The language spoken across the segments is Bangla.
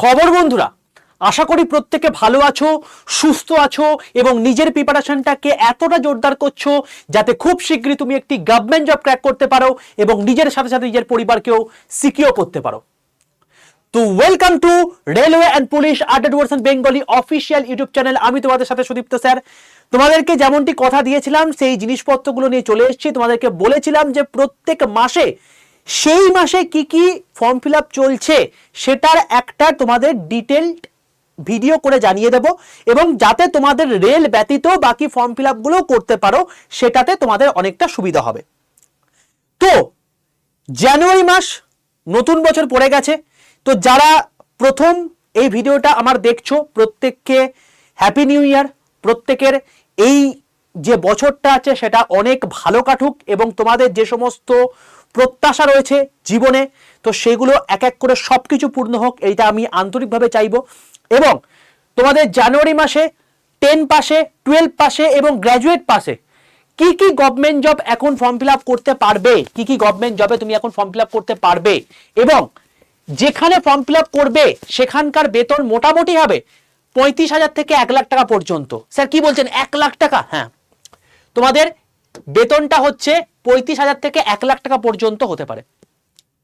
খবর বন্ধুরা, আশা করি প্রত্যেকে ভালো আছো, সুস্থ আছো এবং নিজের প্রিপারেশনটাকে এতটা জোরদার করছো যাতে খুব শীঘ্রই তুমি একটি গভর্নমেন্ট জব ক্র্যাক করতে পারো এবং নিজের সাথে সাথে নিজের পরিবারকেও সিকিউর করতে পারো। তো welcome to railway and police update version Bengali official YouTube channel. আমি তোমাদের সাথে সুদীপ্ত স্যার। তোমাদেরকে যেমনটি কথা দিয়েছিলাম সেই জিনিসপত্রগুলো নিয়ে চলে এসেছি। তোমাদেরকে বলেছিলাম যে প্রত্যেক মাসে সেই মাসে কি কি ফর্ম ফিল আপ চলছে সেটার একটা তোমাদের ডিটেলড ভিডিও করে জানিয়ে দেব এবং যাতে তোমাদের রেল ব্যতীত বাকি ফর্ম ফিল আপগুলো করতে পারো সেটাতে তোমাদের অনেকটা সুবিধা হবে। তো জানুয়ারি মাস, নতুন বছর পড়ে গেছে। তো যারা প্রথম এই ভিডিওটা আমার দেখছো প্রত্যেককে হ্যাপি নিউ ইয়ার। প্রত্যেকের এই যে বছরটা আছে সেটা অনেক ভালো কাটুক এবং তোমাদের যে সমস্ত প্রত্যাশা রয়েছে জীবনে তো সেগুলো এক এক করে সব কিছু পূর্ণ হোক, এইটা আমি আন্তরিকভাবে চাইবো। এবং তোমাদের জানুয়ারি মাসে 10 পাশে, 12 পাশে এবং গ্র্যাজুয়েট পাশে কি কি গভর্নমেন্ট জব এখন ফর্ম ফিল আপ করতে পারবে, কি কি গভর্নমেন্ট জবে তুমি এখন ফর্ম ফিল আপ করতে পারবে এবং যেখানে ফর্ম ফিল আপ করবে সেখানকার বেতন মোটামুটি হবে 35,000 থেকে 1 লাখ টাকা পর্যন্ত। স্যার কি বলছেন, 1 লাখ টাকা? হ্যাঁ, তোমাদের বেতনটা হচ্ছে 35,000 থেকে 1 লাখ টাকা পর্যন্ত হতে পারে।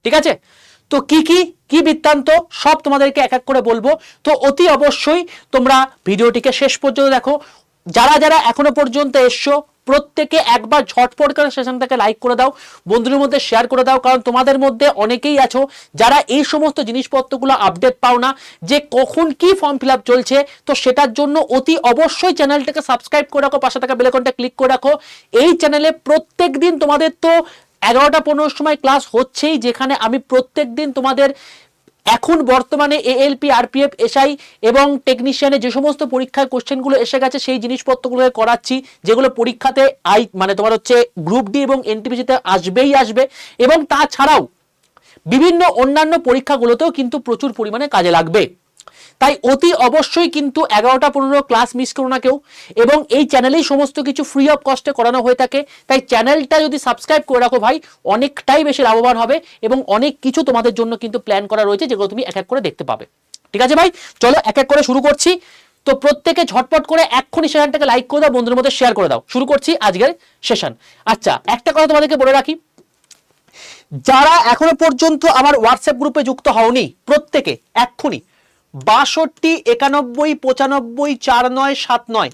ঠিক আছে, তো কি কি কি বৃত্তান্ত সব তোমাদেরকে এক এক করে বলবো। তো অতি অবশ্যই তোমরা ভিডিওটিকে শেষ পর্যন্ত দেখো। যারা যারা এখনো পর্যন্ত এসছো প্রত্যেকে একবার ঝটপট করে সেশনটাকে লাইক করে দাও, বন্ধুদের মধ্যে শেয়ার করে দাও, কারণ তোমাদের মধ্যে অনেকেই আছো যারা এই সমস্ত জিনিসপত্রগুলো আপডেট পাও না যে কখন কি ফর্ম ফিল আপ চলছে। তো সেটার জন্য অতি অবশ্যই চ্যানেলটাকে সাবস্ক্রাইব করে রাখো, পাশে থাকা বেল আইকনটা ক্লিক করে রাখো। এই চ্যানেলে প্রত্যেক দিন তোমাদের তো 11টা 15 সময় ক্লাস হচ্ছেই, যেখানে আমি প্রত্যেক দিন তোমাদের এখন বর্তমানে এএলপি, আরপিএফ, এসআই এবং টেকনিশিয়ানে যে সমস্ত পরীক্ষায় কোশ্চেনগুলো এসে গেছে সেই জিনিসপত্রগুলো করাচ্ছি, যেগুলো পরীক্ষাতে মানে তোমার হচ্ছে গ্রুপ ডি এবং এনটিপিসিতে আসবে এবং তাছাড়াও বিভিন্ন অন্যান্য পরীক্ষাগুলোতেও কিন্তু প্রচুর পরিমাণে কাজে লাগবে। তাই অতি অবশ্যই কিন্তু 11টা 15 ক্লাস মিস করো না কেউ, এবং এই চ্যানেলেই সমস্ত কিছু ফ্রি অফ কস্টে করানো হয়ে থাকে। তাই চ্যানেলটা যদি সাবস্ক্রাইব করে রাখো ভাই, অনেকটাই বেশি লাভবান হবে এবং অনেক কিছু তোমাদের জন্য কিন্তু প্ল্যান করা রয়েছে যেগুলো তুমি এক এক করে দেখতে পাবে। ঠিক আছে ভাই, চলো এক এক করে শুরু করছি। তো প্রত্যেকে ঝটপট করে এক্ষুনি সেশনটাকে লাইক করে দাও, বন্ধুদের মধ্যে শেয়ার করে দাও। শুরু করছি আজকের সেশন। আচ্ছা, একটা কথা তোমাদেরকে বলে রাখি, যারা এখনো পর্যন্ত আমার হোয়াটসঅ্যাপ গ্রুপে যুক্ত হওনি প্রত্যেকে এক্ষুনি 62 91 95 4979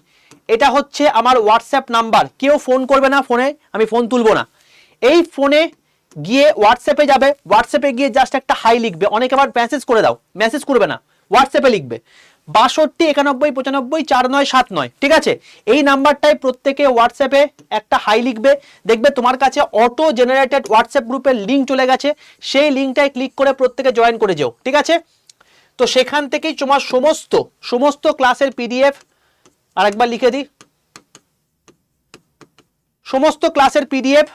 এটা হচ্ছে আমার হোয়াটসঅ্যাপ নাম্বার। কেউ ফোন করবে না, ফোনে আমি ফোন তুলবো না। এই ফোনে গিয়ে হোয়াটসঅ্যাপে যাবে, হোয়াটসঅ্যাপে গিয়ে জাস্ট একটা হাই লিখবে। অনেকে আবার মেসেজ করে দাও, মেসেজ করবে না, হোয়াটসঅ্যাপে লিখবে 62 91 95 4979। ঠিক আছে, এই নাম্বারটাই প্রত্যেকে হোয়াটসঅ্যাপে একটা হাই লিখবে। দেখবে তোমার কাছে অটো জেনারেটেড হোয়াটসঅ্যাপ গ্রুপের লিঙ্ক চলে গেছে, সেই লিঙ্কটায় ক্লিক করে প্রত্যেকে জয়েন করে যেও। ঠিক আছে, তো সেখান থেকেই তোমার সমস্ত ক্লাসের পিডিএফ, আরেকবার লিখে দিই, সমস্ত ক্লাসের পিডিএফ,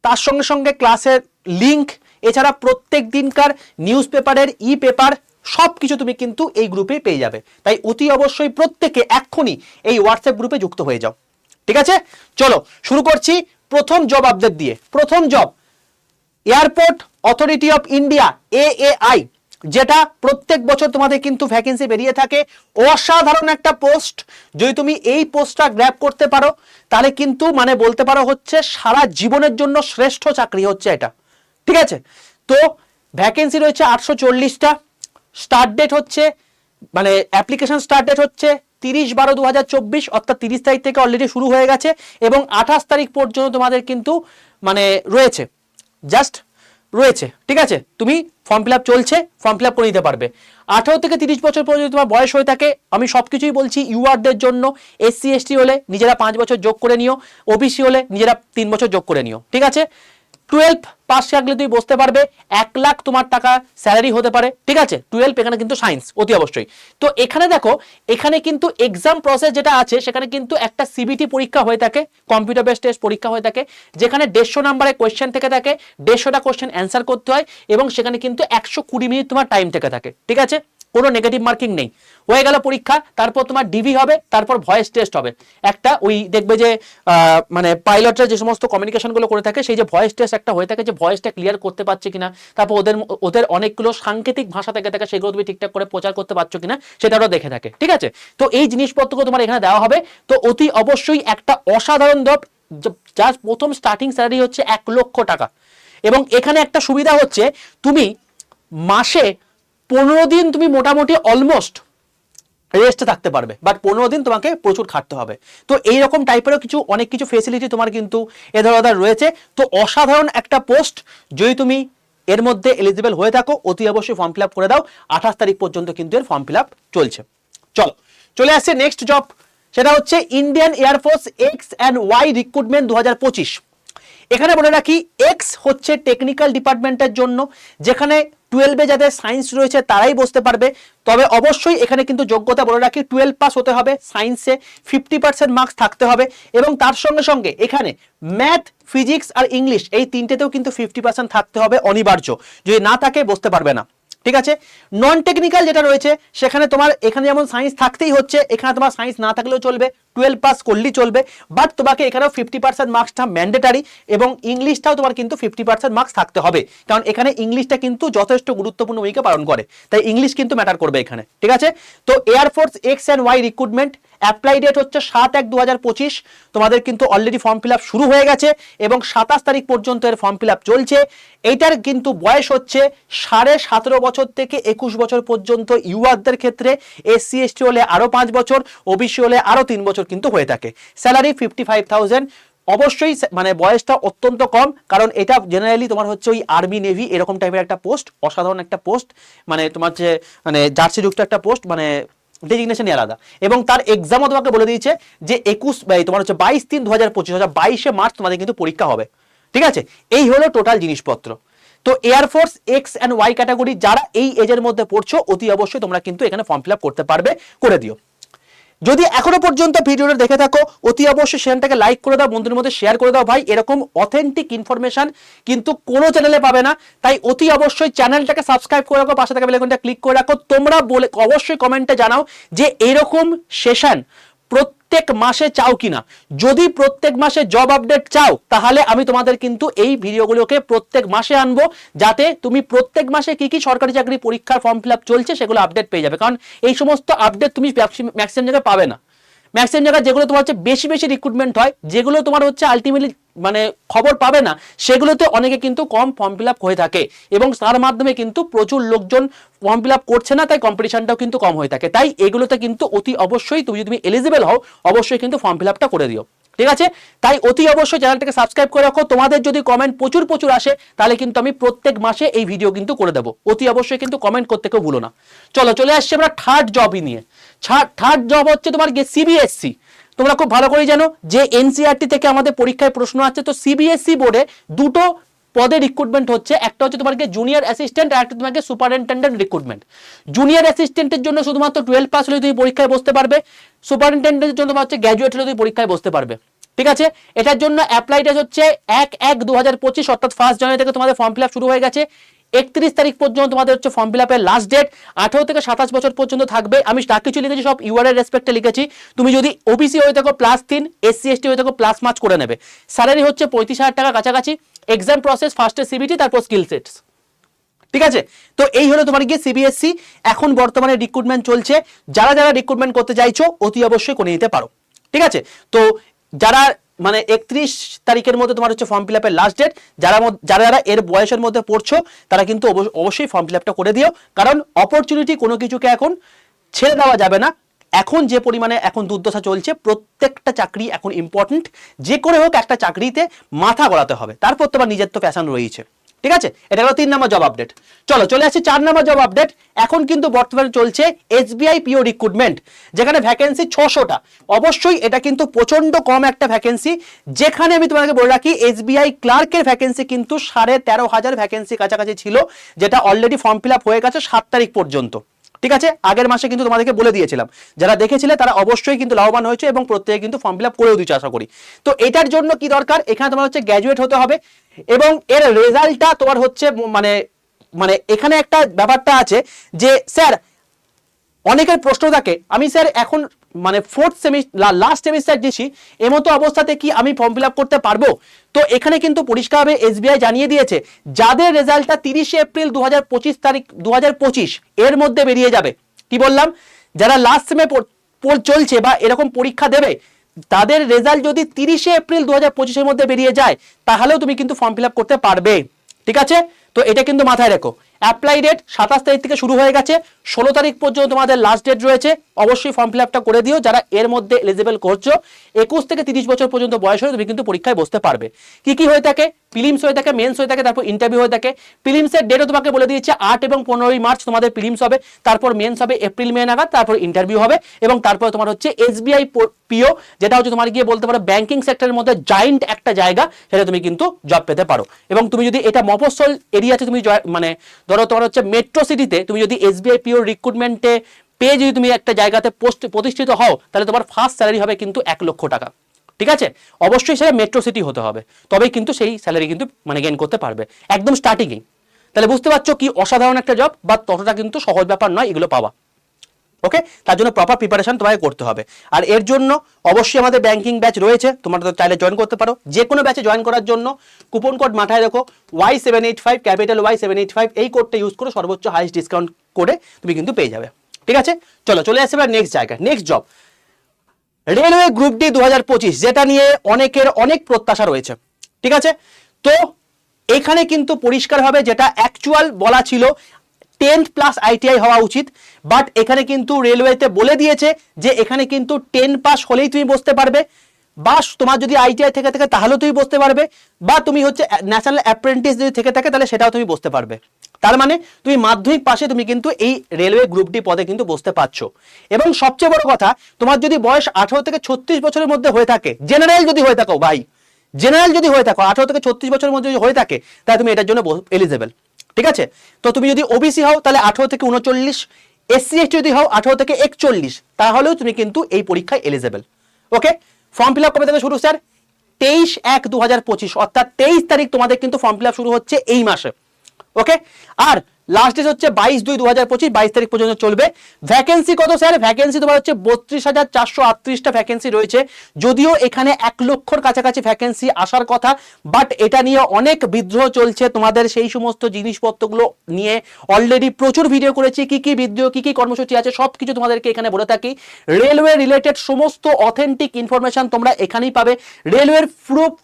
তার সঙ্গে সঙ্গে ক্লাসের লিঙ্ক, এছাড়া প্রত্যেক দিনকার নিউজ পেপারের ই পেপার সব কিছু তুমি কিন্তু এই গ্রুপে পেয়ে যাবে। তাই অতি অবশ্যই প্রত্যেকে এক্ষুনি এই হোয়াটসঅ্যাপ গ্রুপে যুক্ত হয়ে যাও। ঠিক আছে, চলো শুরু করছি প্রথম জব আপডেট দিয়ে। প্রথম job airport authority of India, AAI, যেটা প্রত্যেক বছর তোমাদের কিন্তু ভ্যাকেন্সি বেরিয়ে থাকে। অসাধারণ একটা পোস্ট, যদি তুমি এই পোস্টটা গ্র্যাব করতে পারো তাহলে কিন্তু মানে বলতে পারো হচ্ছে সারা জীবনের জন্য শ্রেষ্ঠ চাকরি হচ্ছে এটা। ঠিক আছে, তো ভ্যাকেন্সি রয়েছে 840টা। স্টার্ট ডেট হচ্ছে মানে অ্যাপ্লিকেশন স্টার্ট ডেট হচ্ছে 30/12/2024, অর্থাৎ 30 তারিখ থেকে অলরেডি শুরু হয়ে গেছে এবং 28 তারিখ পর্যন্ত তোমাদের কিন্তু মানে রয়েছে, জাস্ট রয়েছে। ঠিক আছে, তুমি ফর্ম ফিল আপ চলছে, ফর্ম ফিল আপ করে নিতে পারবে। 18 থেকে 30 বছর পর্যন্ত তোমার বয়স হয়ে থাকে, আমি সবকিছুই বলছি ইউআরদের জন্য। এসসি এসটি হলে নিজেরা 5 বছর যোগ করে নিও, ওবিসি হলে নিজেরা 3 বছর যোগ করে নিও। ঠিক আছে, 12 পাস থাকলে তুই বসতে পারবে, 1 লাখ তোমার টাকা স্যালারি হতে পারে। ঠিক আছে, 12 এখানে কিন্তু সায়েন্স অতি অবশ্যই। তো এখানে দেখো, এখানে কিন্তু এক্সাম প্রসেস যেটা আছে সেখানে কিন্তু একটা সিবিটি পরীক্ষা হয়ে থাকে, কম্পিউটার বেসড টেস্ট পরীক্ষা হয়ে থাকে, যেখানে 150 নম্বরের কোয়েশ্চেন থেকে থাকে, 150টা কোয়েশ্চেন অ্যান্সার করতে হয় এবং সেখানে কিন্তু 120 মিনিট তোমার টাইম থেকে থাকে। ঠিক আছে, কোনো নেগেটিভ মার্কিং নেই। হয়ে গেল পরীক্ষা, তারপর তোমার ডিভি হবে, তারপর ভয়েস টেস্ট হবে একটা। ওই দেখবে যে মানে পাইলটরা যে সমস্ত কমিউনিকেশনগুলো করে থাকে, সেই যে ভয়েস টেস্ট একটা হয়ে থাকে, যে ভয়েসটা ক্লিয়ার করতে পারছে কিনা, তারপর ওদের অনেকগুলো সাংকেতিক ভাষা থেকে থাকে, সেগুলো তুমি ঠিকঠাক করে প্রচার করতে পারছো কিনা সেটা ওরা দেখে থাকে, ঠিক আছে। তো এই জিনিসপত্রগুলো তোমার এখানে দেওয়া হবে। তো অতি অবশ্যই একটা অসাধারণ জব, যার প্রথম স্টার্টিং স্যালারি হচ্ছে 1,00,000 টাকা। এবং এখানে একটা সুবিধা হচ্ছে, তুমি মাসে 15 দিন তুমি মোটামুটি অলমোস্ট রেস্টে থাকতে পারবে, বাট 15 দিন তোমাকে প্রচুর খাটতে হবে। তো এইরকম টাইপেরও অনেক কিছু ফেসিলিটি তোমার কিন্তু এ ধরনের রয়েছে। তো অসাধারণ একটা পোস্ট, যদি তুমি এর মধ্যে এলিজিবল হয়ে থাকো অতি অবশ্যই ফর্ম ফিল আপ করে দাও। 28 তারিখ পর্যন্ত কিন্তু এর ফর্ম ফিল আপ চলছে। চলো চলে আসছে নেক্সট জব, সেটা হচ্ছে Indian Air Force X and Y recruitment 2025। এখানে বলে রাখি, এক্স হচ্ছে টেকনিক্যাল ডিপার্টমেন্টের জন্য, যেখানে 12-এ যাদের সায়েন্স রয়েছে তারাই বসতে পারবে। তবে অবশ্যই এখানে কিন্তু যোগ্যতা বলে রাখি 12 পাস হতে হবে, সায়েন্সে 50% মার্কস থাকতে হবে, এবং তার সঙ্গে সঙ্গে এখানে ম্যাথ, ফিজিক্স আর ইংলিশ এই তিনটেতেও কিন্তু 50% থাকতে হবে অনিবার্য, যদি না থাকে বসতে পারবে না, ঠিক আছে। নন টেকনিক্যাল যেটা রয়েছে সেখানে তোমার এখানে যেমন সায়েন্স থাকতেই হচ্ছে, এখানে তোমার সায়েন্স না থাকলেও চলবে, 12 পাস করলেই চলবে, বাট তোমাকে এখানেও 50% মার্কসটা ম্যান্ডেটারি, এবং ইংলিশটাও তোমার কিন্তু 50% মার্কস থাকতে হবে, কারণ এখানে ইংলিশটা কিন্তু যথেষ্ট গুরুত্বপূর্ণ ভূমিকা পালন করে, তাই ইংলিশ কিন্তু ম্যাটার করবে এখানে, ঠিক আছে। তো Air Force X and Y recruitment, apply date হচ্ছে 7/1/2025। তোমাদের কিন্তু অলরেডি ফর্ম ফিল আপ শুরু হয়ে গেছে এবং 27 তারিখ পর্যন্ত এর ফর্ম ফিল আপ চলছে। এইটার কিন্তু বয়স হচ্ছে 17.5 বছর থেকে 21 বছর পর্যন্ত ইউআরদের ক্ষেত্রে, SC ST হলে আরো 5 বছর, OBC হলে আরো 3 বছর কিন্তু হয়ে থাকে। স্যালারি 55,000। অবশ্যই মানে বয়সটা অত্যন্ত কম, কারণ এটা জেনারেলি তোমার হচ্ছে ওই আর্মি নেভি এরকম টাইপের একটা পোস্ট, অসাধারণ একটা পোস্ট, মানে তোমার যে মানে জার্সি যুক্ত একটা পোস্ট, মানে ডেজিগনেশনই আলাদা। এবং তার এক্সামও তোমাকে বলে দিয়েছে যে 21 তোমার হচ্ছে 22/3/2025, 22 মার্চ তোমাদের কিন্তু পরীক্ষা হবে, ঠিক আছে। এই হলো টোটাল জিনিসপত্র। তো Air Force X and Y category যারা এই এজের মধ্যে পড়ছো, অতি অবশ্যই তোমরা কিন্তু এখানে ফর্ম ফিল আপ করতে পারবে, করে দিও। যদি এখনো পর্যন্ত ভিডিওটা দেখে থাকো অতি অবশ্যই চ্যানেলটাকে লাইক করে দাও, বন্ধুদের মধ্যে শেয়ার করে দাও ভাই। এরকম অথেন্টিক ইনফরমেশন কিন্তু কোনো চ্যানেলে পাবে না, তাই অতি অবশ্যই চ্যানেলটাকে সাবস্ক্রাইব করে রাখো, পাশে থাকা বেল আইকনটা ক্লিক করে রাখো। তোমরা বলে অবশ্যই কমেন্টে জানাও যে এরকম সেশন প্রত্যেক মাসে চাও কিনা। যদি প্রত্যেক মাসে জব আপডেট চাও, তাহলে আমি তোমাদের কিন্তু এই ভিডিওগুলোকে প্রত্যেক মাসে আনবো, যাতে তুমি প্রত্যেক মাসে কি কি সরকারি চাকরি পরীক্ষার ফর্ম ফিল আপ চলছে সেগুলো আপডেট পেয়ে যাবে। কারণ এই সমস্ত আপডেট তুমি ম্যাক্সিমাম জায়গায় পাবে না। ম্যাক্সিমাম জায়গায় যেগুলো তোমার হচ্ছে বেশি বেশি রিক্রুটমেন্ট হয়, যেগুলো তোমার হচ্ছে আলটিমেটলি মানে খবর পাবে না, সেগুলোতে অনেকে কিন্তু কম ফর্ম ফিল আপ হয়ে থাকে, এবং তার মাধ্যমে কিন্তু প্রচুর লোকজন ফর্ম ফিল আপ করছে না, তাই কম্পিটিশনটাও কিন্তু কম হয়ে থাকে। তাই এগুলোতে কিন্তু অতি অবশ্যই তুমি যদি এলিজিবল হও, অবশ্যই কিন্তু ফর্ম ফিল আপটা করে দিও, ঠিক আছে। তাই অতি অবশ্যই চ্যানেলটাকে সাবস্ক্রাইব করে রাখো। তোমাদের যদি কমেন্ট প্রচুর প্রচুর আসে, তাহলে কিন্তু আমি প্রত্যেক মাসে এই ভিডিও কিন্তু করে দেবো। অতি অবশ্যই কিন্তু কমেন্ট করতে কেউ ভুলো না। চলো চলে আসছি আমরা থার্ড জবই নিয়ে। থার্ড জব হচ্ছে তোমার সিবিএসসি। তোমরা খুব ভালো করে জানো যে এনসিইআরটি থেকে আমাদের পরীক্ষায় প্রশ্ন আছে। তো সিবিএসসি বোর্ডে দুটো পদে রিক্রুটমেন্ট হচ্ছে, একটা হচ্ছে তোমাকে জুনিয়র অ্যাসিস্ট্যান্ট আর একটা তোমাকে সুপারিনটেন্ডেন্ট রিক্রুটমেন্ট। জুনিয়র অ্যাসিস্ট্যান্টের জন্য শুধুমাত্র 12 পাস হলে তুমি পরীক্ষায় বসতে পারবে, সুপারিনটেন্ডেন্টের জন্য তোমার হচ্ছে গ্র্যাজুয়েট হলে তুমি পরীক্ষায় বসতে পারবে, ঠিক আছে। এটার জন্য অ্যাপ্লাই ডেট হচ্ছে 1/1/2025, অর্থাৎ 1 জানুয়ারি থেকে তোমাদের ফর্ম ফিল আপ শুরু হয়ে গেছে। 31 তারিখ পর্যন্ত তোমাদের হচ্ছে ফর্ম ফিল আপের লাস্ট ডেট। 18 থেকে 27 বছর পর্যন্ত থাকবে। আমি যা কিছু লিখেছি সব ইউআর এর রেসপেক্টে লিখেছি। তুমি যদি ওবিসি হয়ে থাকো +3, SC ST হয়ে থাকো +5 করে নেবে। স্যালারি হচ্ছে 35,000 টাকা কাছাকাছি। এক্সাম প্রসেস ফার্স্টে সিবিটি, তারপর স্কিল সেটস, ঠিক আছে। তো এই হলো তোমার গিয়ে সিবিএসসি এখন বর্তমানে রিক্রুটমেন্ট চলছে। যারা যারা রিক্রুটমেন্ট করতে চাইছো অতি অবশ্যই করে নিতে পারো, ঠিক আছে। তো যারা মানে 31 তারিখের মধ্যে তোমার হচ্ছে ফর্ম ফিল আপের লাস্ট ডেট, যারা যারা এর বয়সের মধ্যে পড়ছো তারা কিন্তু অবশ্যই ফর্ম ফিল আপটা করে দিও, কারণ অপরচুনিটি কোনো কিছুকে এখন ছেড়ে দেওয়া যাবে না। এখন যে পরিমাণে এখন দুর্দশা চলছে, প্রত্যেকটা চাকরি এখন ইম্পর্টেন্ট, যে করে হোক একটা চাকরিতে মাথা গলাতে হবে, তারপর তোমার নিজের তো প্যাশন রয়েছে, ঠিক আছে। এটা হলো 3 নম্বর জব আপডেট। চলো চলে আসছি 4 নম্বর জব আপডেট। এখন কিন্তু বর্তমানে চলছে SBI PO রিক্রুটমেন্ট, যেখানে ভ্যাকেন্সি 600টা। অবশ্যই এটা কিন্তু প্রচন্ড কম একটা ভ্যাকেন্সি, যেখানে আমি তোমাকে বলে রাখি SBI ক্লার্কের ভ্যাকেন্সি কিন্তু 13,500 ভ্যাকেন্সি কাছাকাছি ছিল, যেটা অলরেডি ফর্ম ফিল আপ হয়ে গেছে 7 তারিখ পর্যন্ত, ঠিক আছে। আগের মাসে কিন্তু তোমাদেরকে বলে দিয়েছিলাম, যারা দেখেছিলে তারা অবশ্যই কিন্তু লাভবান হয়েছে এবং প্রত্যেকে কিন্তু ফর্ম ফিল আপ করেও দিচ্ছে আশা করি। তো এটার জন্য কি দরকার, এখানে তোমার হচ্ছে গ্র্যাজুয়েট হতে হবে, এবং এর রেজাল্টটা তোমার হচ্ছে মানে এখানে একটা ব্যাপারটা আছে যে স্যার অনেকের প্রশ্ন থাকে আমি স্যার এখন মানে ফোর্থ সেমিস্টার লাস্ট সেমিস্টার দিয়েছি এমতো অবস্থাতে কি আমি ফর্ম ফিল আপ করতে পারবো? তো এখানে কিন্তু পরিষ্কারভাবে এসবিআই জানিয়ে দিয়েছে যাদের রেজাল্টটা 30শে এপ্রিল 2025 এর মধ্যে বেরিয়ে যাবে, কি বললাম, যারা লাস্ট সেমে চলছে বা এরকম পরীক্ষা দেবে তাদের রেজাল্ট যদি 30শে এপ্রিল 2025-এর মধ্যে বেরিয়ে যায় তাহলেও তুমি কিন্তু ফর্ম ফিল আপ করতে পারবে। ঠিক আছে, তো এটা কিন্তু মাথায় রেখো। অ্যাপ্লাই ডেট 27 তারিখ থেকে শুরু হয়ে গেছে, 16 তারিখ পর্যন্ত তোমাদের লাস্ট ডেট রয়েছে। অবশ্যই ফর্ম ফিল আপটা করে দিও যারা এর মধ্যে এলিজিবল করছো। 21 থেকে 30 বছর পর্যন্ত বয়স হলে তুমি কিন্তু পরীক্ষায় বসতে পারবে। কি কি হয়ে থাকে, প্রিলিমস হয়ে থাকে, মেন্স হয়ে থাকে, তারপর ইন্টারভিউ হয়ে থাকে। প্রিলিমসের ডেটও তোমাকে বলে দিয়েছে 8 এবং 15 মার্চ তোমাদের প্রিলিমস হবে, তারপর মেন্স হবে এপ্রিল মে নাগাদ, তারপর ইন্টারভিউ হবে এবং তারপর তোমার হচ্ছে এসবিআই পিও, যেটা হচ্ছে তোমার গিয়ে বলতে পারো ব্যাংকিং সেক্টরের মধ্যে জায়েন্ট একটা জায়গা, সেটা তুমি কিন্তু জব পেতে পারো। এবং তুমি যদি এটা মফস্বল এরিয়াতে তুমি মানে ধরো তোমার হচ্ছে মেট্রো সিটিতে তুমি যদি এসবিআই পিও রিক্রুটমেন্টে পেয়ে যদি তুমি একটা জায়গাতে প্রতিষ্ঠিত হও তাহলে তোমার ফার্স্ট স্যালারি হবে কিন্তু 1 লক্ষ টাকা। ঠিক আছে, অবশ্যই সেটা মেট্রো সিটি হতে হবে, তবেই কিন্তু সেই স্যালারি কিন্তু মানে গেইন করতে পারবে একদম স্টার্টিংয়েই। তাহলে বুঝতে পারছো কি অসাধারণ একটা জব, বা ততটা কিন্তু সহজ ব্যাপার নয় এগুলো পাওয়া। ওকে, তার জন্য প্রপার প্রিপারেশন তোমাকে করতে হবে। আর এর জন্য অবশ্যই আমাদের ব্যাংকিং ব্যাচ রয়েছে, তোমরা তো চাইলে জয়েন করতে পারো। যে কোনো ব্যাচে জয়েন করার জন্য কুপন কোড মাথায় রাখো Y785, ক্যাপিটাল Y785, এই কোডটা ইউজ করে সর্বোচ্চ হাইস্ট ডিসকাউন্ট করে তুমি কিন্তু পেয়ে যাবে। ঠিক আছে, চলো চলে আসছে এবার নেক্সট জায়গা, next job railway group D 2025, যেটা নিয়ে অনেকের অনেক প্রত্যাশা রয়েছে। ঠিক আছে, তো এখানে কিন্তু পরিষ্কারভাবে যেটা অ্যাকচুয়াল বলা ছিল 10 প্লাস আইটিআই হওয়া উচিত, বাট এখানে কিন্তু রেলওয়েতে বলে দিয়েছে যে এখানে কিন্তু 10 পাস হলেই তুমি বসতে পারবে, বা তোমার যদি আইটিআই থেকে থাকে তাহলেও তুমি বসতে পারবে, বা তুমি হচ্ছে ন্যাশনাল অ্যাপ্রেন্টিস যদি থেকে থাকে তাহলে সেটাও তুমি বসতে পারবে। তার মানে তুমি মাধ্যমিক পাশে তুমি কিন্তু এই রেলওয়ে গ্রুপ ডি পদে কিন্তু বসতে পারছো। এবং সবচেয়ে বড় কথা, তোমার যদি বয়স 18 থেকে 36 বছরের মধ্যে হয়ে থাকে, জেনারেল যদি হয়ে থাকো ভাই, জেনারেল যদি হয়ে থাকো 18 থেকে 36 বছরের মধ্যে যদি হয়ে থাকে তাহলে তুমি এটার জন্য এলিজেবল। ঠিক আছে, তো তুমি যদি ওবিসি হও তাহলে 18 থেকে 39, এসসি এসটি যদি হও 18 থেকে 41, তাহলেও তুমি কিন্তু এই পরীক্ষায় এলিজেবল। ওকে, ফর্ম ফিল আপ কবে থেকে শুরু স্যার? 23/1/2025, অর্থাৎ 23 তারিখ তোমাদের কিন্তু ফর্ম ফিল আপ শুরু হচ্ছে এই মাসে। ওকে, আর লাস্ট ডেট হচ্ছে 22/2/2025, 22 তারিখ পর্যন্ত চলবে। ভ্যাকেন্সি কত স্যার? ভ্যাকেন্সি তোমার হচ্ছে 32,438টা ভ্যাকেন্সি রয়েছে। যদিও এখানে 1 লক্ষর কাছাকাছি ভ্যাকেন্সি আসার কথা, বাট এটা নিয়ে অনেক বিদ্রোহ চলছে। তোমাদের সেই সমস্ত জিনিসপত্রগুলো নিয়ে অলরেডি প্রচুর ভিডিও করেছি, কি কি বিদ্রোহ, কি কি কর্মসূচি আছে সব কিছু তোমাদেরকে এখানে বলে থাকি। রেলওয়ে রিলেটেড সমস্ত অথেন্টিক ইনফরমেশন তোমরা এখানেই পাবে। রেলওয়ের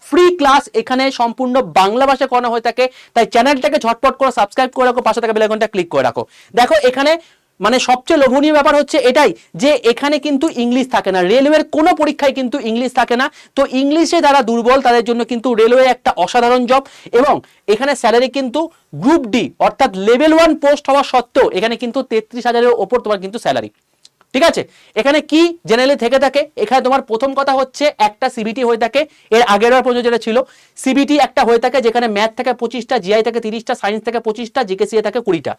ফ্রি ক্লাস এখানে সম্পূর্ণ বাংলা ভাষায় করানো হয়ে থাকে, তাই চ্যানেলটাকে ঝটপট করে সাবস্ক্রাইব করে রাখো, পাশে থাকা বেল আইকনটা ক্লিক করে রাখো। দেখো এখানে মানে সবচেয়ে লোভনীয় ব্যাপার হচ্ছে এটাই যে এখানে কিন্তু ইংলিশ থাকে না, রেলওয়ের কোনো পরীক্ষায় কিন্তু ইংলিশ থাকে না। তো ইংলিশে যারা দুর্বল তাদের জন্য কিন্তু রেলওয়ে একটা অসাধারণ জব। এবং এখানে স্যালারি কিন্তু গ্রুপ ডি অর্থাৎ লেভেল 1 পোস্ট হওয়া সত্ত্বেও এখানে কিন্তু 33,000-এর ওপর তোমার কিন্তু স্যালারি। ঠিক আছে, এখানে কি জেনারেলি থেকে থাকে, এখানে তোমার প্রথম কথা হচ্ছে একটা সিবিটি হয়ে থাকে, এর আগের বার পর্যন্ত যেটা ছিল সিবিটি একটা হয়ে থাকে যেখানে ম্যাথ থেকে 25টা, জিআই থেকে 30টা, সায়েন্স থেকে 25টা, জিকেসিএ থেকে 20টা,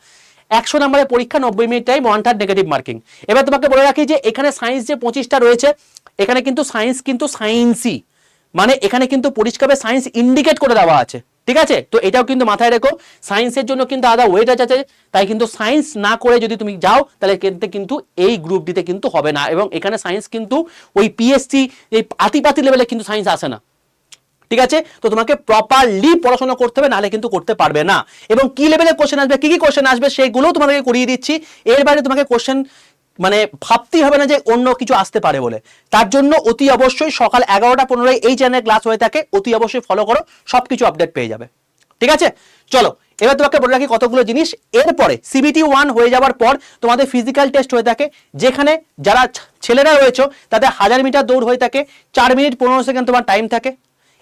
100 নম্বরের পরীক্ষা, 90 মিনিট টাইম, 1/3 নেগেটিভ মার্কিং। এবার তোমাকে বলে রাখি যে এখানে সায়েন্স যে 25টা রয়েছে, এখানে কিন্তু সায়েন্স কিন্তু সায়েন্সই, মানে এখানে কিন্তু পরিষ্কারভাবে সায়েন্স ইন্ডিকেট করে দেওয়া আছে। ঠিক আছে, তো এটাও কিন্তু মাথায় রেখো, সায়েন্সের জন্য কিন্তু আলাদা ওয়েট আছে, তাই কিন্তু সায়েন্স না করে যদি তুমি যাও তাহলে কিন্তু এই গ্রুপ ডিতে কিন্তু হবে না। এবং এখানে সায়েন্স কিন্তু ওই পিএসসি এই আতিপাতি লেভেলে কিন্তু সায়েন্স আসে না। ঠিক আছে, তো তোমাকে প্রপারলি পড়াশোনা করতে হবে, নাহলে কিন্তু করতে পারবে না। এবং কি লেভেলের কোশ্চেন আসবে, কি কি কোশ্চেন আসবে সেগুলো তোমাদেরকে করিয়ে দিচ্ছি। এর বাইরে তোমাকে কোশ্চেন মানে ভাবতেই হবে না যে অন্য কিছু আসতে পারে বলে। তার জন্য অতি অবশ্যই সকাল 11টা 15 এই চ্যানেলে ক্লাস হয়ে থাকে, অতি অবশ্যই ফলো করো, সবকিছু আপডেট পেয়ে যাবে। ঠিক আছে, চলো এবার তোমাকে বলে রাখি কতগুলো জিনিস। এরপরে সিবিটি 1 হয়ে যাওয়ার পর তোমাদের ফিজিক্যাল টেস্ট হয়ে থাকে, যেখানে যারা ছেলেরা রয়েছে তাদের 1000 মিটার দৌড় হয়ে থাকে, 4 মিনিট 15 সেকেন্ড তোমার টাইম থাকে।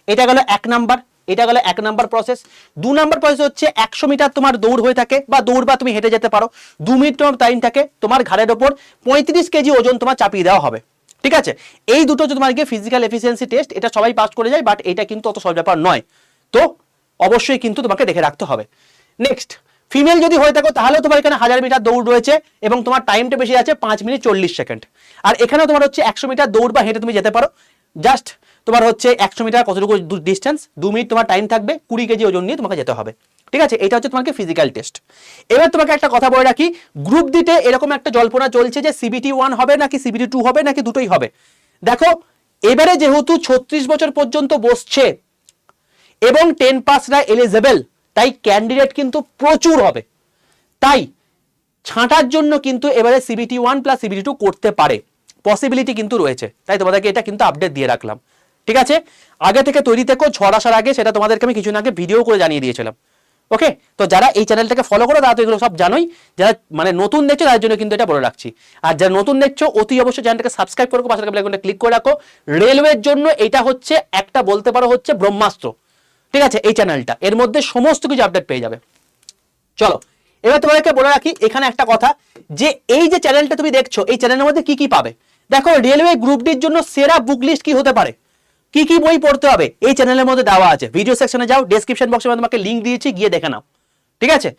এটা গেল 1 নাম্বার, এটা গেল 1 নাম্বার প্রসেস। 2 নাম্বার প্রসেস হচ্ছে 100 মিটার তোমার দৌড় হয়ে থাকে, বা দৌড় বা তুমি হেঁটে যেতে পারো, 2 মিনিট তোমার টাইম থাকে। তোমার ঘাড়ের ওপর 35 কেজি ওজন তোমার চাপিয়ে দেওয়া হবে। ঠিক আছে, এই দুটো হচ্ছে তোমার ফিজিক্যাল এফিসিয়েন্সি টেস্ট, এটা সবাই পাস করে যায়, বাট এটা কিন্তু অত সহজ ব্যাপার নয়, তো অবশ্যই কিন্তু তোমাকে দেখে রাখতে হবে। নেক্সট, ফিমেল যদি হয়ে থাকো তাহলে তোমার এখানে 1000 মিটার দৌড় রয়েছে এবং তোমার টাইমটা বেশি আছে 5 মিনিট 40 সেকেন্ড। আর এখানেও তোমার হচ্ছে 100 মিটার দৌড় বা হেঁটে তুমি যেতে পারো, জাস্ট তোমার হচ্ছে 100 মিটার কতটুকু ডিস্টেন্স, 2 মিনিট তোমার টাইম থাকবে, 20 কেজি ওজন নিয়ে তোমাকে যেতে হবে। ঠিক আছে, এটা হচ্ছে তোমাকে ফিজিক্যাল টেস্ট। এবার তোমাকে একটা কথা বলে রাখি, গ্রুপ ডিতে এরকম একটা জল্পনা চলছে যে সিবিটি 1 হবে নাকি সিবিটি 2 হবে নাকি দুটোই হবে। দেখো এবারে যেহেতু 36 বছর পর্যন্ত বসছে এবং 10 পাসরা এলিজেবল, তাই ক্যান্ডিডেট কিন্তু প্রচুর হবে। তাই ছাঁটার জন্য কিন্তু এবারে সিবিটি 1 প্লাস সিবিটি 2 করতে পারে, পসিবিলিটি কিন্তু রয়েছে। তাই তোমাদেরকে এটা কিন্তু আপডেট দিয়ে রাখলাম। ঠিক আছে, আগে থেকে তৈরি থেকো, ঝড় আসার আগে সেটা তোমাদেরকে আমি কিছুদিন আগে ভিডিও করে জানিয়ে দিয়েছিলাম। ওকে, তো যারা এই চ্যানেলটাকে ফলো করো তারা তো এগুলো সব জানোই, যারা মানে নতুন দেখছো তার জন্য কিন্তু এটা বলে রাখছি। আর যারা নতুন দেখছো অতি অবশ্যই চ্যানেলটাকে সাবস্ক্রাইব করো, পাশের বেল আইকনটা ক্লিক করে রাখো। রেলওয়ের জন্য এটা হচ্ছে একটা বলতে পারো হচ্ছে ব্রহ্মাস্ত্র। ঠিক আছে, এই চ্যানেলটা এর মধ্যে সমস্ত কিছু আপডেট পেয়ে যাবে। চলো এবার তোমাদেরকে বলে রাখি এখানে একটা কথা, যে এই যে চ্যানেলটা তুমি দেখছো এই চ্যানেলের মধ্যে কি কি পাবে। দেখো রেলওয়ে গ্রুপ ডির জন্য সেরা বুক লিস্ট কি হতে পারে, কি কি বই পড়তে হবে এই চ্যানেলের মধ্যে দেওয়া আছে। ভিডিও সেকশনে যাও, ডেসক্রিপশন বক্সে আমি তোমাকে লিংক দিয়েছি, গিয়ে দেখে নাও। ঠিক আছে,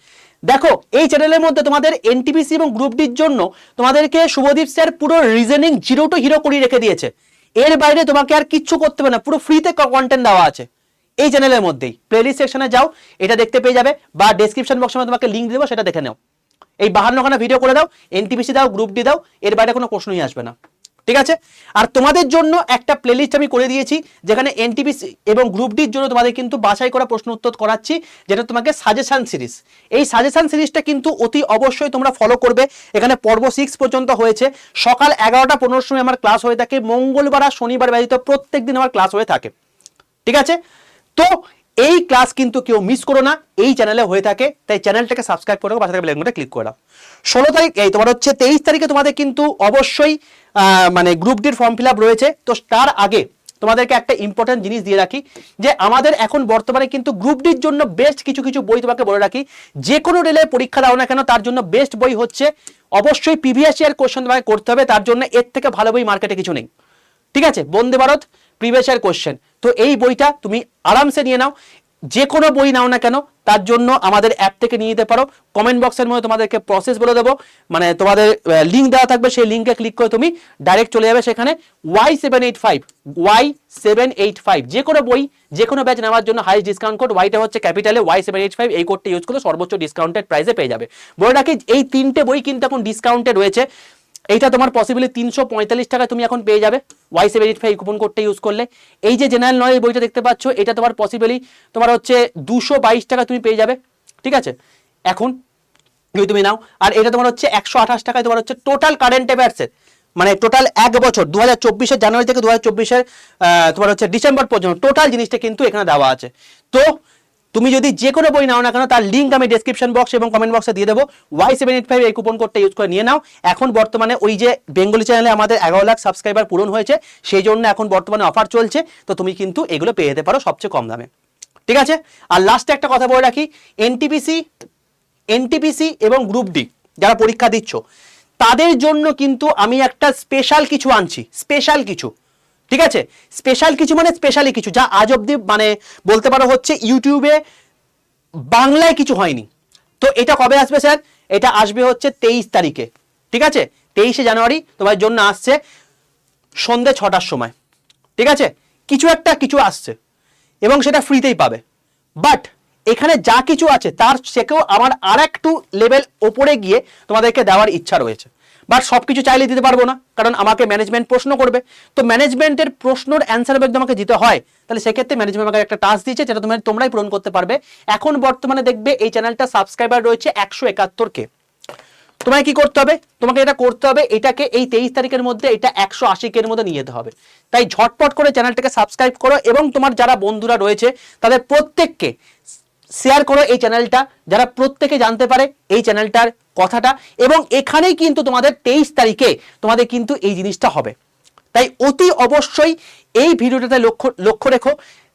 দেখো এই চ্যানেলের মধ্যে তোমাদের এনটিপিসি এবং গ্রুপ ডির জন্য তোমাদেরকে শুভদীপ স্যার পুরো রিজনিং জিরো টু হিরো করে রেখে দিয়েছে। এর বাইরে তোমাকে আর কিচ্ছু করতে হবে না, পুরো ফ্রিতে কন্টেন্ট দেওয়া আছে এই চ্যানেলের মধ্যেই। প্লেলিস্ট সেকশনে যাও, এটা দেখতে পেয়ে যাবে, বা ডেসক্রিপশন বক্সে আমি তোমাকে লিংক দেবো, সেটা দেখে নাও। এই 52খানা ভিডিও করে দাও, এনটিপিসি দাও, গ্রুপ ডি দাও, এর বাইরে কোনো প্রশ্নই আসবে না। ঠিক আছে, আর তোমাদের জন্য একটা প্লেলিস্ট আমি করে দিয়েছি যেখানে এনটিপিসি এবং গ্রুপ ডির জন্য তোমাদের কিন্তু বাছাই করা প্রশ্ন উত্তর করাচ্ছি, যেটা তোমাকে সাজেশন সিরিজ। এই সাজেশন সিরিজটা কিন্তু অতি অবশ্যই তোমরা ফলো করবে। এখানে পর্ব 6 পর্যন্ত হয়েছে। সকাল 11টা 15 সময় আমার ক্লাস হয়ে থাকে, মঙ্গলবার আর শনিবার ব্যতীত প্রত্যেক দিন আমার ক্লাস হয়ে থাকে। ঠিক আছে, তো এই ক্লাস কিন্তু কেউ মিস করো না, এই চ্যানেলে হয়ে থাকে। তাই চ্যানেলটাকে সাবস্ক্রাইব করে পাশে বেল আইকনটা ক্লিক করে দাও। 16 তারিখ এই তোমার হচ্ছে 23 তারিখে তোমাদের কিন্তু অবশ্যই মানে গ্রুপ ডির ফর্ম ফিল আপ রয়েছে। তো তার আগে তোমাদেরকে একটা ইম্পর্টেন্ট জিনিস দিয়ে রাখি, যে আমাদের এখন বর্তমানে কিন্তু গ্রুপ ডির জন্য বেস্ট কিছু কিছু বই তোমাকে বলে রাখি। যে কোনো রেলে পরীক্ষা দাও না কেন তার জন্য বেস্ট বই হচ্ছে অবশ্যই প্রিভিয়াস ইয়ার কোশ্চেন তোমাকে করতে হবে, তার জন্য এর থেকে ভালো বই মার্কেটে কিছু নেই। ঠিক আছে, Vande Bharat previous year question, তো এই বইটা তুমি আরামসে নিয়ে নাও। যে কোনো বই নাও না কেন তার জন্য আমাদের অ্যাপ থেকে নিয়ে নিতে পারো। কমেন্ট বক্সের মধ্যে তোমাদেরকে প্রসেস বলে দেবো, মানে তোমাদের লিঙ্ক দেওয়া থাকবে, সেই লিঙ্কে ক্লিক করে তুমি ডাইরেক্ট চলে যাবে সেখানে। Y785 যে কোনো বই যে কোনো ব্যাচ নেওয়ার জন্য হাইস্ট ডিসকাউন্ট কোড ওয়াইটা হচ্ছে ক্যাপিটালে Y785, এই কোডটা ইউজ করলে সর্বোচ্চ ডিসকাউন্টেড প্রাইসে পেয়ে যাবে। বলে রাখি এই 3টে বই কিন্তু এখন ডিসকাউন্টে রয়েছে। এইটা তোমার পসিবলি 345 টাকা তুমি এখন পেয়ে যাবে Y785 কুপন কোডটা ইউজ করলে। এই যে জেনারেল নলেজ বইটা দেখতে পাচ্ছ এটা তোমার পসিবলি তোমার হচ্ছে 222 টাকা তুমি পেয়ে যাবে। ঠিক আছে, এখন যদি তুমি নাও, আর এটা তোমার হচ্ছে 128 টাকায় তোমার হচ্ছে টোটাল কারেন্ট অ্যাফেয়ার্সের, মানে টোটাল এক বছর 2024 জানুয়ারি থেকে 2024 তোমার হচ্ছে ডিসেম্বর পর্যন্ত টোটাল জিনিসটা কিন্তু এখানে দেওয়া আছে। তো তুমি যদি যে কোনো বই নাও না কেন তার লিঙ্ক আমি ডেসক্রিপশন বক্স এবং কমেন্ট বক্সে দিয়ে দেবো। Y785 এই কুপন কোডটা ইউজ করে নিয়ে নাও। এখন বর্তমানে ওই যে বেঙ্গলি চ্যানেলে আমাদের 11 লাখ সাবস্ক্রাইবার পূরণ হয়েছে, সেই জন্য এখন বর্তমানে অফার চলছে, তো তুমি কিন্তু এগুলো পেয়ে যেতে পারো সবচেয়ে কম দামে। ঠিক আছে, আর লাস্টে একটা কথা বলে রাখি, এনটিপিসি এবং গ্রুপ ডি যারা পরীক্ষা দিচ্ছ তাদের জন্য কিন্তু আমি একটা স্পেশাল কিছু আনছি, স্পেশাল কিছু। ঠিক আছে, স্পেশাল কিছু মানে স্পেশালি কিছু, যা আজ অব্দি মানে বলতে পারো হচ্ছে ইউটিউবে বাংলায় কিছু হয়নি। তো এটা কবে আসবে স্যার? এটা আসবে হচ্ছে 23 তারিখে। ঠিক আছে, 23শে জানুয়ারি তোমার জন্য আসছে সন্ধ্যে 6টার সময়। ঠিক আছে, কিছু আসছে এবং সেটা ফ্রিতেই পাবে। বাট এখানে যা কিছু আছে তার থেকেও আমার আর একটু লেভেল ওপরে গিয়ে তোমাদেরকে দেওয়ার ইচ্ছা রয়েছে। বাট সব কিছু চাইলে দিতে পারবো না, কারণ আমাকে ম্যানেজমেন্ট প্রশ্ন করবে। তো ম্যানেজমেন্টের প্রশ্নের অ্যান্সার যদি আমাকে দিতে হয়, তাহলে সেক্ষেত্রে ম্যানেজমেন্ট আমাকে একটা টাস্ক দিয়েছে, যেটা তোমরাই পূরণ করতে পারবে। এখন বর্তমানে দেখবে এই চ্যানেলটা সাবস্ক্রাইবার রয়েছে 171K। তোমায় কি করতে হবে? তোমাকে এটা করতে হবে, এটাকে এই 23 তারিখের মধ্যে এটা 180K এর মধ্যে নিয়ে যেতে হবে। তাই ঝটপট করে চ্যানেলটাকে সাবস্ক্রাইব করো এবং তোমার যারা বন্ধুরা রয়েছে তাদের প্রত্যেককে শেয়ার করো এই চ্যানেলটা, যারা প্রত্যেকে জানতে পারে এই চ্যানেলটার কথাটা। এবং এখানেই কিন্তু তোমাদের 23 তারিখে তোমাদের কিন্তু এই জিনিসটা হবে। তাই অতি অবশ্যই এই ভিডিওটাতে লক্ষ্য রেখো।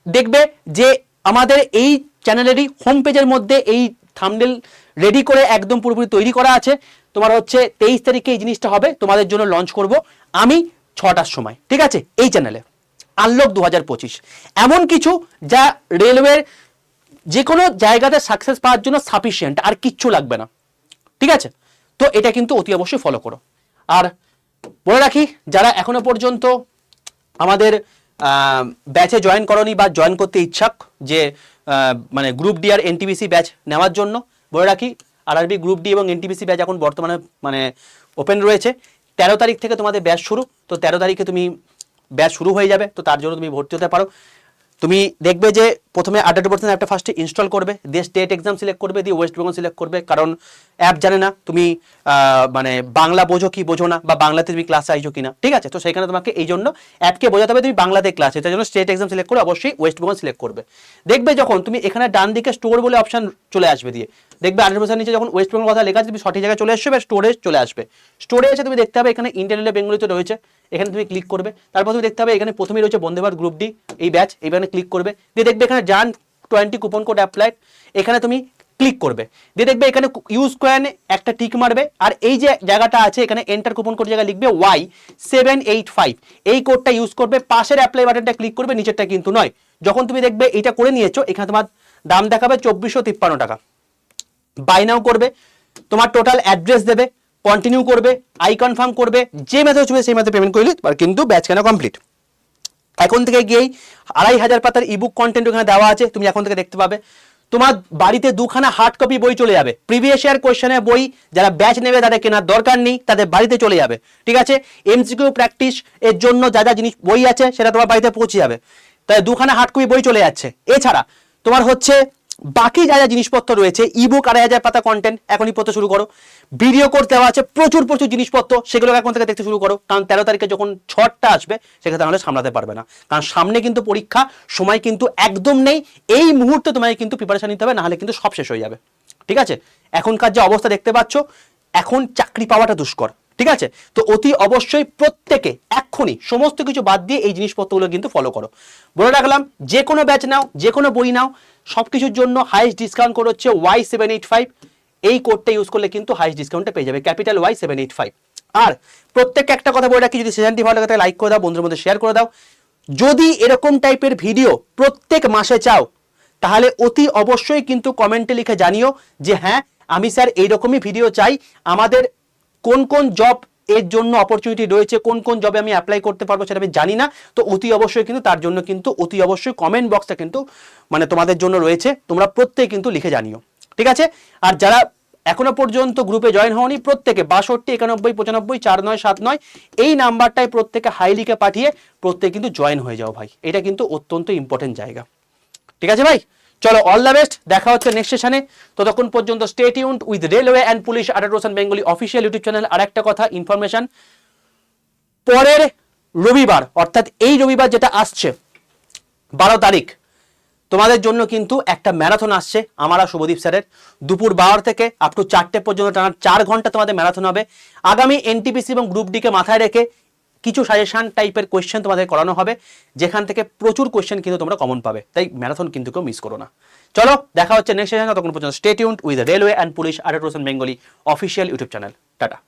দেখবে যে আমাদের এই চ্যানেলেরই হোম পেজের মধ্যে এই থাম্বনেল রেডি করে একদম পুরোপুরি তৈরি করা আছে। তোমার হচ্ছে 23 তারিখে এই জিনিসটা হবে, তোমাদের জন্য লঞ্চ করব আমি 6টার সময়। ঠিক আছে, এই চ্যানেলে আনলক 2025 এমন কিছু যা রেলওয়ের যে কোনো জায়গাতে সাকসেস পাওয়ার জন্য সাফিসিয়েন্ট, আর কিচ্ছু লাগবে না। ঠিক আছে, তো এটা কিন্তু অতি অবশ্যই ফলো করো। আর বলে রাখি, যারা এখনো পর্যন্ত আমাদের ব্যাচে জয়েন করনি বা জয়েন করতে ইচ্ছুক, যে মানে গ্রুপ ডি আর এনটিপিসি ব্যাচ নেওয়ার জন্য বলে রাখি, আরআরবি গ্রুপ ডি এবং এনটিপিসি ব্যাচ এখন বর্তমানে মানে ওপেন রয়েছে। 13 তারিখ থেকে তোমাদের ব্যাচ শুরু, তো 13 তারিখে তুমি ব্যাচ শুরু হয়ে যাবে, তো তার জন্য তুমি ভর্তি হতে পারো। তুমি দেখবে যে প্রথমে আড্ডা অ্যাপটা ফার্স্টে ইনস্টল করবে, দিয়ে স্টেট এক্সাম সিলেক্ট করবে, দিয়ে ওয়েস্ট বেঙ্গল সিলেক্ট করবে, কারণ অ্যাপ জানে না তুমি মানে বাংলা বোঝো কি বোঝো না, বা বাংলাতে তুমি ক্লাসে আইছো কিনা, ঠিক আছে? তো সেখানে তোমাকে এই জন্য অ্যাপকে বোঝাতে হবে তুমি বাংলাতে ক্লাসে, তার জন্য স্টেট এক্সাম সিলেক্ট করে অবশ্যই ওয়েস্ট বেঙ্গল সিলেক্ট করবে। দেখবে যখন তুমি এখানে ডান দিকে স্টোর বলে অপশন চলে আসবে, দিয়ে দেখবে 100% নিচে যখন ওয়েস্ট বেঙ্গল কথা লেখা আছে তুমি সঠিক জায়গায় চলে আসবে, স্টোরেজ চলে আসবে। স্টোরে এসে তুমি দেখতে হবে এখানে ইন্ডিয়ান রেলওয়ে বেঙ্গলিতে রয়েছে, এখানে তুমি ক্লিক করবে। তারপর তুমি দেখতে হবে এখানে প্রথমেই রয়েছে বন্দে ভারত গ্রুপ ডি এই ব্যাচ, এখানে ক্লিক করবে, দিয়ে দেখবে এখানে জান 20 কুপন কোড অ্যাপ্লাইড, এখানে তুমি ক্লিক করবে, দিয়ে দেখবে এখানে ইউজ কয়েনে একটা টিক মারবে, আর এই যে জায়গাটা আছে এখানে এন্টার কুপন কোড জায়গায় লিখবে Y785, এই কোডটা ইউজ করবে, পাশের অ্যাপ্লাই বাটনটা ক্লিক করবে, নিচেরটা কিন্তু নয়। যখন তুমি দেখবে এটা করে নিয়েছো, এখানে তোমার দাম দেখাবে 2453 টাকা, বাই নাও করবে, তোমার টোটাল অ্যাড্রেস দেবে, কন্টিনিউ করবে, আই কনফার্ম করবে, যে মেথড চলবে সেই মেথডে পেমেন্ট করলে কিন্তু ব্যাচ কেনা কমপ্লিট। এখন থেকে গিয়েই 2500 পাতার ইবুক কন্টেন্ট ওখানে দেওয়া আছে, তুমি এখন থেকে দেখতে পাবে। তোমার বাড়িতে 2খানা হার্ড কপি বই চলে যাবে, প্রিভিয়াস ইয়ার কোশ্চেনের বই যারা ব্যাচ নেবে তাদের কেনার দরকার নেই, তাদের বাড়িতে চলে যাবে, ঠিক আছে? এমসিকিউ প্র্যাকটিস এর জন্য যা যা জিনিস বই আছে সেটা তোমার বাড়িতে পৌঁছে যাবে, তাই 2খানা হার্ড কপি বই চলে যাচ্ছে। এছাড়া তোমার হচ্ছে বাকি যা যা জিনিসপত্র রয়েছে, ইবুক 2500 পাতা কন্টেন্ট এখনই পড়তে শুরু করো, ভিডিও কোর্স দেওয়া আছে প্রচুর জিনিসপত্র, সেগুলো এখন থেকে দেখতে শুরু করো, কারণ 13 তারিখে যখন ছটটা আসবে সেক্ষেত্রে তাহলে সামলাতে পারবে না, কারণ সামনে কিন্তু পরীক্ষা, সময় কিন্তু একদম নেই, এই মুহূর্তে তোমায় কিন্তু প্রিপারেশন নিতে হবে, নাহলে কিন্তু সব শেষ হয়ে যাবে, ঠিক আছে? এখনকার যে অবস্থা দেখতে পাচ্ছ, এখন চাকরি পাওয়াটা দুষ্কর, ঠিক আছে? তো অতি অবশ্যই প্রত্যেকে এক্ষুনি সমস্ত কিছু বাদ দিয়ে এই জিনিসপত্রগুলো কিন্তু ফলো করো। বলে রাখলাম, যে কোনো ব্যাচ নাও, যে কোনো বই নাও, সব কিছুর জন্য হাইস্ট ডিসকাউন্ট কোড হচ্ছে Y785, এই কোডটা ইউজ করলে কিন্তু হাইস্ট ডিসকাউন্টে পেয়ে যাবে, ক্যাপিটাল Y785। আর প্রত্যেককে একটা কথা বলে রাখি, যদি সেশনটি ভালো লাগে তাহলে লাইক করে দাও, বন্ধুদের মধ্যে শেয়ার করে দাও। যদি এরকম টাইপের ভিডিও প্রত্যেক মাসে চাও, তাহলে অতি অবশ্যই কিন্তু কমেন্টে লিখে জানিও যে হ্যাঁ আমি স্যার এইরকমই ভিডিও চাই, আমাদের কোন কোন জব এর জন্য অপরচুনিটি রয়েছে, কোন কোন জবে আমি অ্যাপ্লাই করতে পারবো সেটা আমি জানি না, তো অতি অবশ্যই কিন্তু তার জন্য কিন্তু অতি অবশ্যই কমেন্ট বক্সটা কিন্তু মানে তোমাদের জন্য রয়েছে, তোমরা প্রত্যেকে কিন্তু লিখে জানিও, ঠিক আছে? আর যারা এখনো পর্যন্ত গ্রুপে জয়েন হওনি, প্রত্যেকে 62 91 95 4979 এই নাম্বারটায় প্রত্যেকে হাই লিখে পাঠিয়ে প্রত্যেকে কিন্তু জয়েন হয়ে যাও ভাই, এটা কিন্তু অত্যন্ত ইম্পর্টেন্ট জায়গা, ঠিক আছে ভাই? চলো, অল দ্য বেস্ট, দেখা হচ্ছে নেক্সট সেশনে। ততক্ষণ পর্যন্ত stay tuned with railway and police আডার বেঙ্গলি অফিসিয়াল ইউটিউব চ্যানেল। আর একটা কথা, ইনফরমেশন, পরের রবিবার অর্থাৎ এই রবিবার যেটা আসছে 12 তারিখ, তোমাদের জন্য কিন্তু একটা ম্যারাথন আসছে আমার আর শুভদীপ স্যারের, দুপুর 12 থেকে আপ টু 4টে পর্যন্ত টানা 4 ঘন্টা তোমাদের ম্যারাথন হবে। আগামী এনটিপিসি এবং গ্রুপ ডিকে মাথায় রেখে কিছু সাজেশন টাইপের কোয়েশ্চেন তোমাদের করানো হবে, যেখান থেকে প্রচুর কোয়েশ্চেন কিন্তু তোমরা কমন পাবে, তাই ম্যারাথন কিন্তু কেউ মিস করো না। চলো, দেখা হচ্ছে নেক্সট সেশনে, ততক্ষণ পর্যন্ত stay tuned with railway and police আডার Bengali official YouTube channel. Tata.